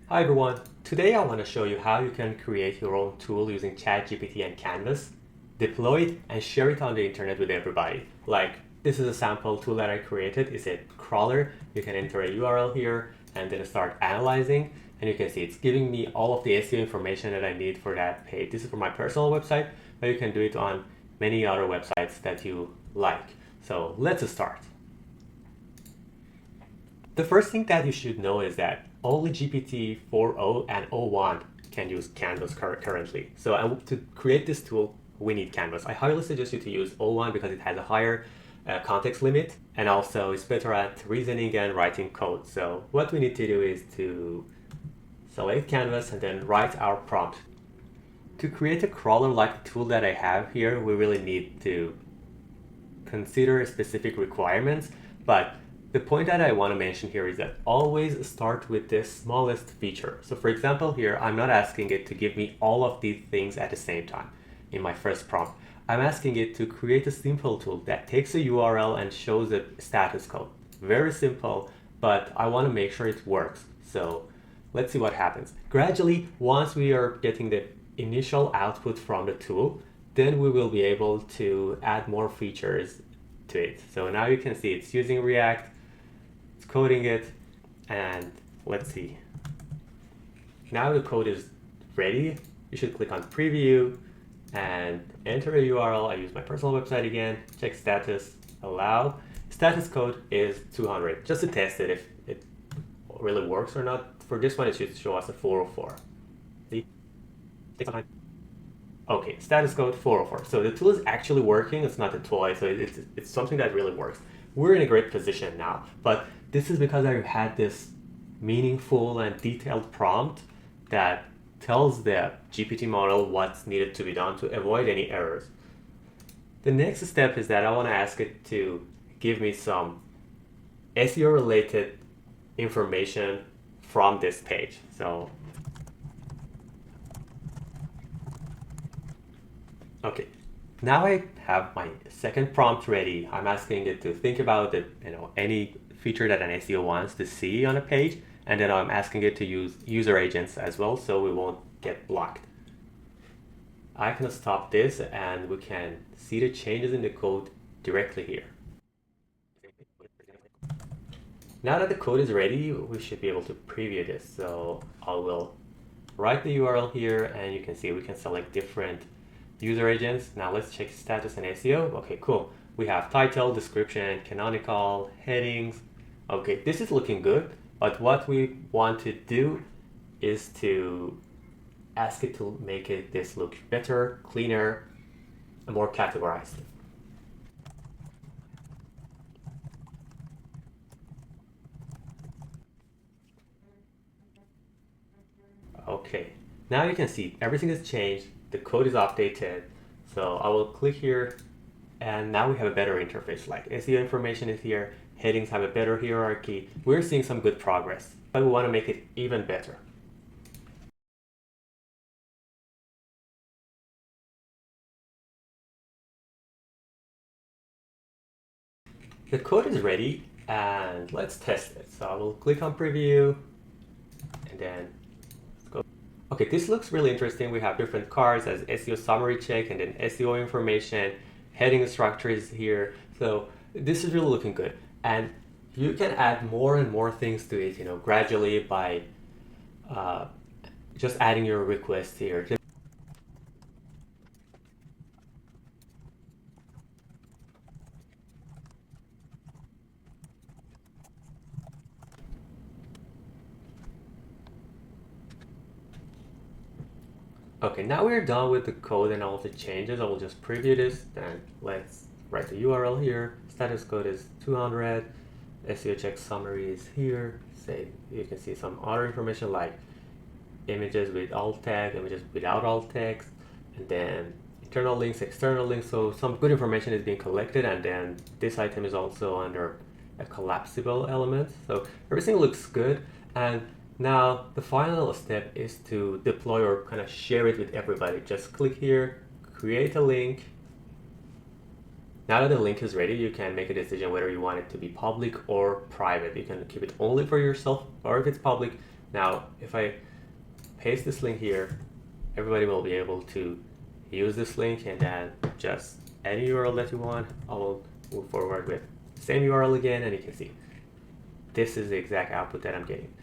Hi everyone, today I want to show you how you can create your own tool using ChatGPT and Canvas, deploy it and share it on the internet with everybody. Like this is a sample tool that I created. It's a crawler. You can enter a URL here and then start analyzing, and you can see it's giving me all of the SEO information that I need for that page. This is for my personal website, but you can do it on many other websites that you like. So let's start. The first thing that you should know is that only GPT 4.0 and 01 can use Canvas currently. So to create this tool, we need Canvas. I highly suggest you to use 01 because it has a higher context limit, and also it's better at reasoning and writing code. So what we need to do is to select Canvas and then write our prompt. To create a crawler like the tool that I have here, we really need to consider specific requirements, but the point that I want to mention here is that always start with the smallest feature. So for example here, I'm not asking it to give me all of these things at the same time in my first prompt. I'm asking it to create a simple tool that takes a URL and shows a status code. Very simple, but I want to make sure it works. So let's see what happens. Gradually, once we are getting the initial output from the tool, then we will be able to add more features to it. So now you can see it's using React, it's coding it, and let's see. Now the code is ready. You should click on preview and enter a URL. I use my personal website again, check status, allow. Status code is 200, just to test it if it really works or not. For this one, it should show us a 404. See? Take some time. Okay, status code 404. So the tool is actually working. It's not a toy, so it's something that really works. We're in a great position now, but this is because I've had this meaningful and detailed prompt that tells the GPT model what's needed to be done to avoid any errors. The next step is that I want to ask it to give me some SEO related information from this page. So okay, now I have my second prompt ready. I'm asking it to think about any feature that an SEO wants to see on a page, and then I'm asking it to use user agents as well, so we won't get blocked. I can stop this, and we can see the changes in the code directly here. Now that the code is ready, we should be able to preview this. So I will write the URL here, and you can see we can select different user agents. Now let's check status and SEO. Okay, cool. We have title, description, canonical, headings. Okay, this is looking good, but what we want to do is to ask it to make this look better, cleaner, and more categorized. Okay, now you can see everything has changed. The code is updated. So I will click here, and now we have a better interface. Like SEO information is here, headings have a better hierarchy. We're seeing some good progress, but we want to make it even better. The code is ready, and let's test it. So I will click on preview, and then go. Okay, this looks really interesting. We have different cards as SEO summary check and then SEO information. Heading structure is here. So this is really looking good. And you can add more and more things to it, gradually by just adding your request here. Okay, now we're done with the code and all of the changes. I will just preview this, and let's write the URL here. Status code is 200. SEO check summary is here. Say you can see some other information like images with alt tag, images without alt text, and then internal links, external links. So some good information is being collected, and then this item is also under a collapsible element. So everything looks good, and now the final step is to deploy or kind of share it with everybody. Just click here, create a link. Now that the link is ready, you can make a decision whether you want it to be public or private. You can keep it only for yourself, or if it's public, Now, if I paste this link here, everybody will be able to use this link and then just any URL that you want. I will move forward with the same URL again, and you can see this is the exact output that I'm getting.